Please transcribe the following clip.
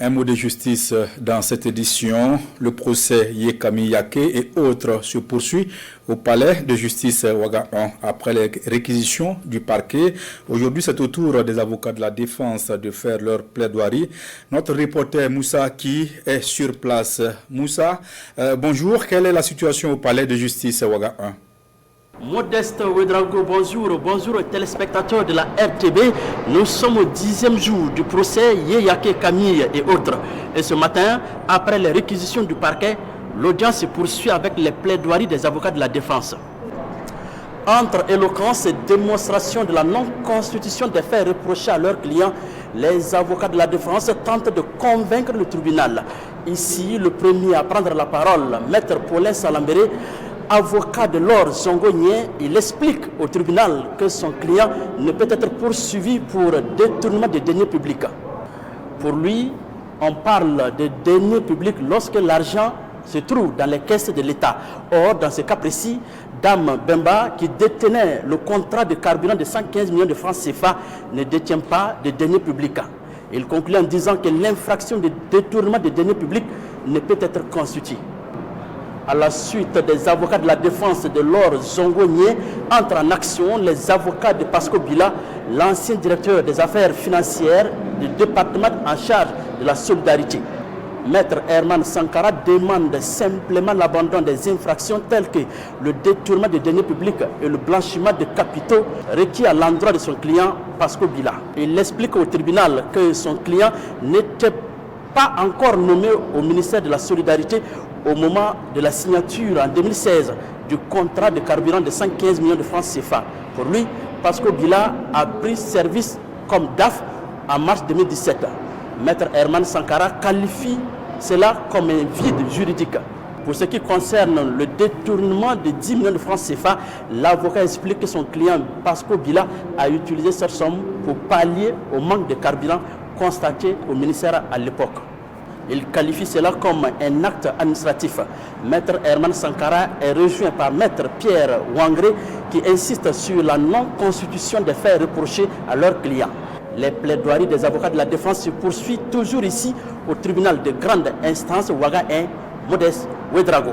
Un mot de justice dans cette édition. Le procès Yekami Yake et autres se poursuit au palais de justice Ouaga 1 après les réquisitions du parquet. Aujourd'hui, c'est au tour des avocats de la défense de faire leur plaidoirie. Notre reporter Moussa qui est sur place. Moussa, bonjour. Quelle est la situation au palais de justice Ouaga 1? Modeste Ouedraogo, bonjour aux téléspectateurs de la RTB. Nous sommes au 10e jour du procès Yeyake Camille et autres. Et ce matin, après les réquisitions du parquet, l'audience se poursuit avec les plaidoiries des avocats de la défense. Entre éloquence et démonstration de la non-constitution des faits reprochés à leurs clients, les avocats de la défense tentent de convaincre le tribunal. Ici, le premier à prendre la parole, Maître Paulin Salambéré, avocat de Laure Zongo-Nyien, il explique au tribunal que son client ne peut être poursuivi pour détournement de deniers publics. Pour lui, on parle de deniers publics lorsque l'argent se trouve dans les caisses de l'État. Or, dans ce cas précis, Dame Bemba, qui détenait le contrat de carburant de 115 millions de francs CFA, ne détient pas de deniers publics. Il conclut en disant que l'infraction de détournement de deniers publics ne peut être constituée. À la suite des avocats de la défense de Laure Zongo-Nyien, entrent en action les avocats de Pasco Bila, l'ancien directeur des affaires financières du département en charge de la solidarité. Maître Herman Sankara demande simplement l'abandon des infractions telles que le détournement de deniers publics et le blanchiment de capitaux requis à l'endroit de son client Pasco Bila. Il explique au tribunal que son client n'était pas encore nommé au ministère de la Solidarité au moment de la signature en 2016 du contrat de carburant de 115 millions de francs CFA. Pour lui, Pasco Bila a pris service comme DAF en mars 2017. Maître Herman Sankara qualifie cela comme un vide juridique. Pour ce qui concerne le détournement de 10 millions de francs CFA, l'avocat explique que son client Pasco Bila a utilisé cette somme pour pallier au manque de carburant constaté au ministère à l'époque. Il qualifie cela comme un acte administratif. Maître Herman Sankara est rejoint par Maître Pierre Wangré qui insiste sur la non-constitution des faits reprochés à leurs clients. Les plaidoiries des avocats de la défense se poursuivent toujours ici au tribunal de grande instance Ouaga 1, Modeste Ouedraogo.